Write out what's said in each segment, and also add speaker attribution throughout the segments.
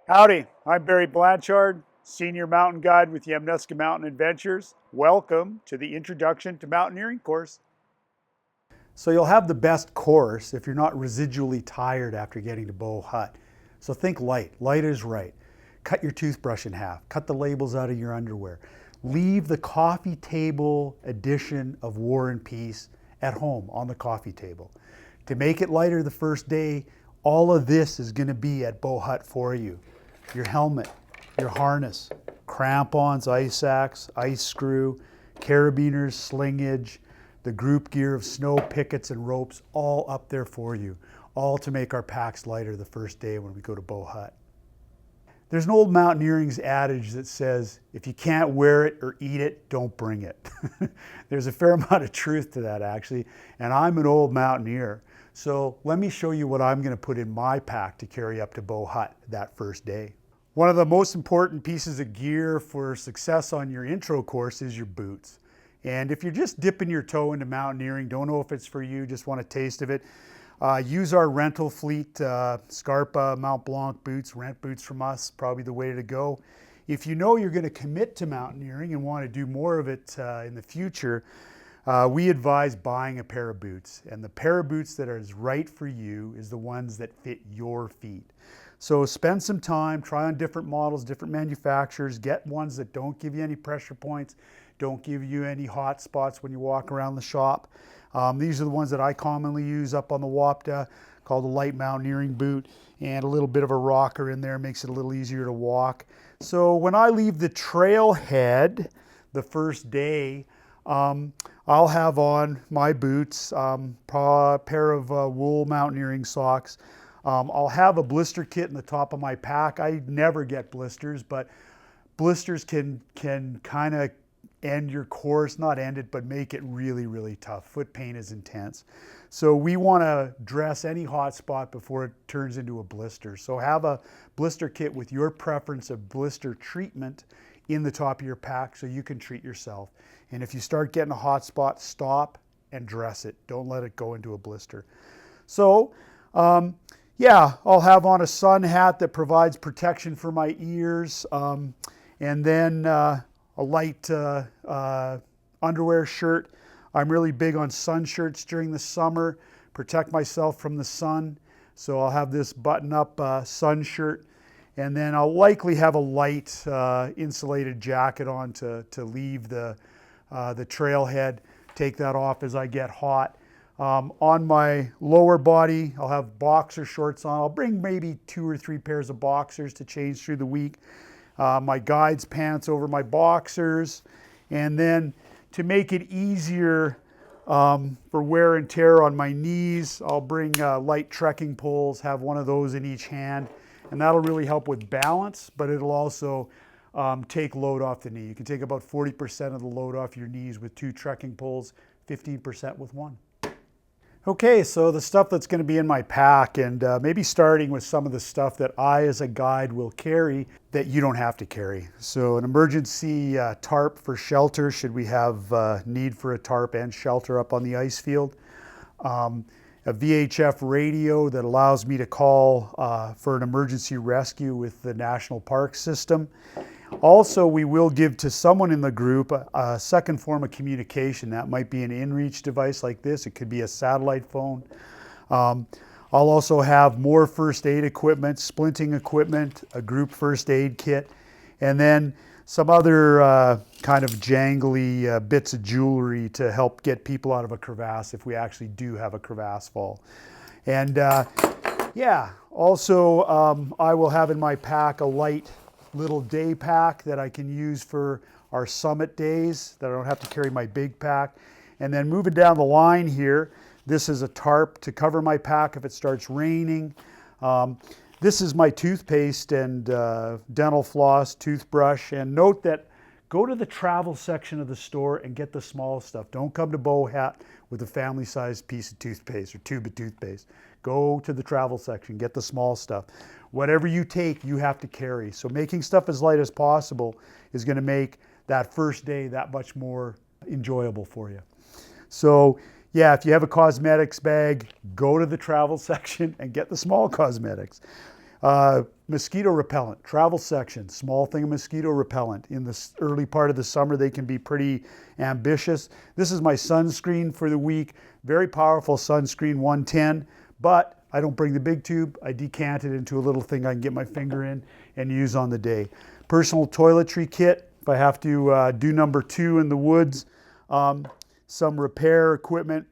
Speaker 1: Howdy, I'm Barry Blanchard, Senior Mountain Guide with Yamnuska Mountain Adventures. Welcome to the Introduction to Mountaineering Course. So you'll have the best course if you're not residually tired after getting to Bow Hut. So think light. Light is right. Cut your toothbrush in half. Cut the labels out of your underwear. Leave the coffee table edition of War and Peace at home on the coffee table. To make it lighter the first day, all of this is going to be at Bow Hut for you. Your helmet, your harness, crampons, ice axe, ice screw, carabiners, slingage, the group gear of snow pickets and ropes, all up there for you, all to make our packs lighter the first day when we go to Bow Hut. There's an old mountaineering's adage that says, if you can't wear it or eat it, don't bring it. There's a fair amount of truth to that actually, and I'm an old mountaineer. So let me show you what I'm going to put in my pack to carry up to Bow Hut that first day. One of the most important pieces of gear for success on your intro course is your boots. And if you're just dipping your toe into mountaineering, don't know if it's for you, just want a taste of it, use our rental fleet, Scarpa, Mont Blanc boots, rent boots from us, probably the way to go. If you know you're going to commit to mountaineering and want to do more of it in the future, we advise buying a pair of boots. And the pair of boots that is right for you is the ones that fit your feet. So spend some time, try on different models, different manufacturers, get ones that don't give you any pressure points, don't give you any hot spots when you walk around the shop. These are the ones that I commonly use up on the Wapta, called a light mountaineering boot, and a little bit of a rocker in there makes it a little easier to walk. So when I leave the trailhead the first day, I'll have on my boots, a pair of wool mountaineering socks. I'll have a blister kit in the top of my pack. I never get blisters, but blisters can kind of end your course, not end it, but make it really, really tough. Foot pain is intense. So we want to dress any hot spot before it turns into a blister. So have a blister kit with your preference of blister treatment in the top of your pack so you can treat yourself. And if you start getting a hot spot, stop and dress it. Don't let it go into a blister. So, yeah, I'll have on a sun hat that provides protection for my ears, and then a light underwear shirt. I'm really big on sun shirts during the summer, protect myself from the sun. So I'll have this button-up sun shirt, and then I'll likely have a light insulated jacket on to leave the trailhead, take that off as I get hot. On my lower body, I'll have boxer shorts on. I'll bring maybe 2 or 3 pairs of boxers to change through the week. My guides pants over my boxers. And then to make it easier for wear and tear on my knees, I'll bring light trekking poles, have one of those in each hand. And that'll really help with balance, but it'll also take load off the knee. You can take about 40% of the load off your knees with 2 trekking poles, 15% with 1. Okay, so the stuff that's going to be in my pack, and maybe starting with some of the stuff that I as a guide will carry that you don't have to carry. So an emergency tarp for shelter should we have need for a tarp and shelter up on the ice field. A VHF radio that allows me to call for an emergency rescue with the National Park System. Also, we will give to someone in the group a second form of communication. That might be an inReach device like this. It could be a satellite phone. I'll also have more first aid equipment, splinting equipment, a group first aid kit, and then some other kind of jangly bits of jewelry to help get people out of a crevasse if we actually do have a crevasse fall. And yeah, also I will have in my pack a light little day pack that I can use for our summit days, that I don't have to carry my big pack. And then moving down the line here, this is a tarp to cover my pack if it starts raining. This is my toothpaste and dental floss, toothbrush. And note that go to the travel section of the store and get the small stuff. Don't come to Bow Hut with a family-sized piece of toothpaste or tube of toothpaste. Go to the travel section, get the small stuff. Whatever you take, you have to carry. So making stuff as light as possible is going to make that first day that much more enjoyable for you. So yeah, if you have a cosmetics bag, go to the travel section and get the small cosmetics. Mosquito repellent, travel section, small thing of mosquito repellent. In the early part of the summer, they can be pretty ambitious. This is my sunscreen for the week. Very powerful sunscreen, 110, but I don't bring the big tube. I decant it into a little thing I can get my finger in and use on the day. Personal toiletry kit, if I have to do number 2 in the woods. Some repair equipment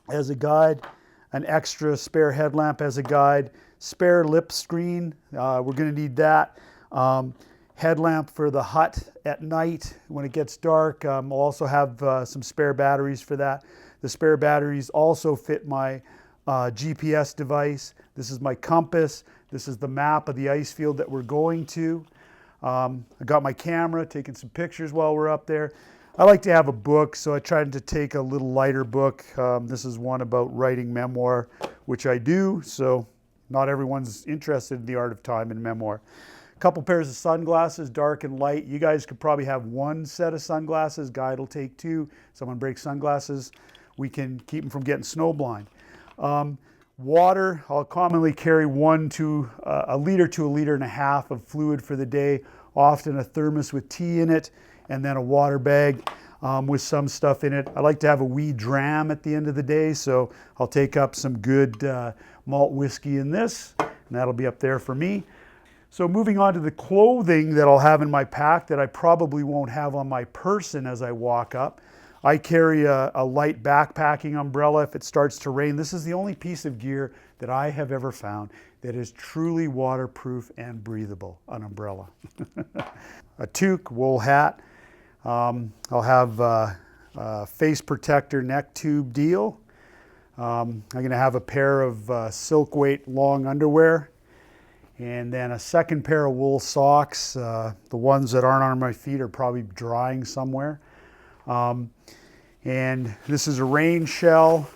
Speaker 1: as a guide, an extra spare headlamp as a guide, spare lip screen, we're going to need that. Headlamp for the hut at night when it gets dark. I'll also have some spare batteries for that. The spare batteries also fit my GPS device. This is my compass. This is the map of the ice field that we're going to. I got my camera, taking some pictures while we're up there. I like to have a book, so I tried to take a little lighter book. This is one about writing memoir, which I do, so not everyone's interested in the art of time in memoir. A couple pairs of sunglasses, dark and light. You guys could probably have 1 set of sunglasses. Guide will take 2. Someone breaks sunglasses, we can keep them from getting snowblind. Water, I'll commonly carry a liter to a 1.5 liters of fluid for the day, often a thermos with tea in it, and then a water bag with some stuff in it. I like to have a wee dram at the end of the day, so I'll take up some good malt whiskey in this, and that'll be up there for me. So moving on to the clothing that I'll have in my pack that I probably won't have on my person as I walk up. I carry a light backpacking umbrella if it starts to rain. This is the only piece of gear that I have ever found that is truly waterproof and breathable, an umbrella. A toque, wool hat. I'll have a face protector neck tube deal. I'm going to have a pair of silk weight long underwear, and then a second pair of wool socks. The ones that aren't on my feet are probably drying somewhere. And this is a rain shell,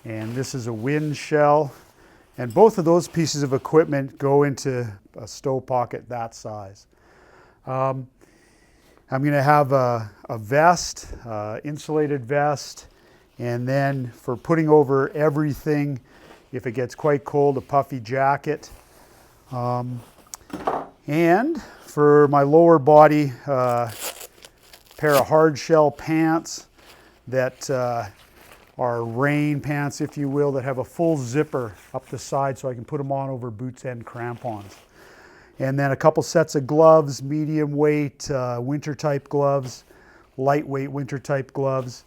Speaker 1: and this is a wind shell. And both of those pieces of equipment go into a stow pocket that size. I'm going to have a vest, insulated vest, and then for putting over everything, if it gets quite cold, a puffy jacket. And for my lower body, pair of hard shell pants that are rain pants, if you will, that have a full zipper up the side so I can put them on over boots and crampons. And then a couple sets of gloves, medium weight, winter type gloves, lightweight winter type gloves.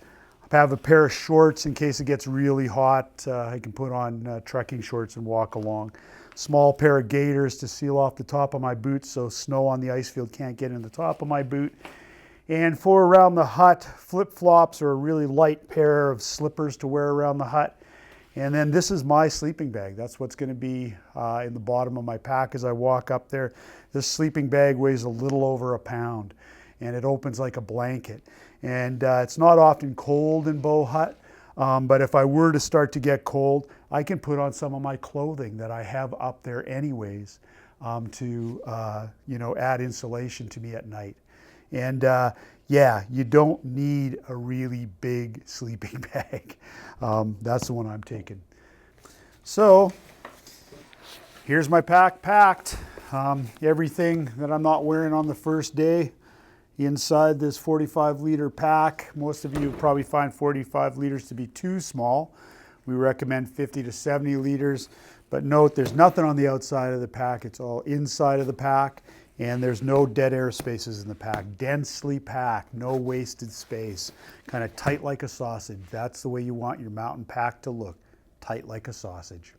Speaker 1: I have a pair of shorts in case it gets really hot. I can put on trekking shorts and walk along. Small pair of gaiters to seal off the top of my boots so snow on the ice field can't get in the top of my boot. And for around the hut, flip-flops or a really light pair of slippers to wear around the hut. And then this is my sleeping bag. That's what's going to be in the bottom of my pack as I walk up there. This sleeping bag weighs a little over 1 pound, and it opens like a blanket. And it's not often cold in Bow Hut, but if I were to start to get cold, I can put on some of my clothing that I have up there anyways to add insulation to me at night. And yeah, you don't need a really big sleeping bag. That's the one I'm taking. So here's my pack packed. Everything that I'm not wearing on the first day inside this 45-liter pack. Most of you probably find 45 liters to be too small. We recommend 50 to 70 liters. But note, there's nothing on the outside of the pack. It's all inside of the pack. And there's no dead air spaces in the pack. Densely packed, no wasted space. Kind of tight like a sausage. That's the way you want your mountain pack to look. Tight like a sausage.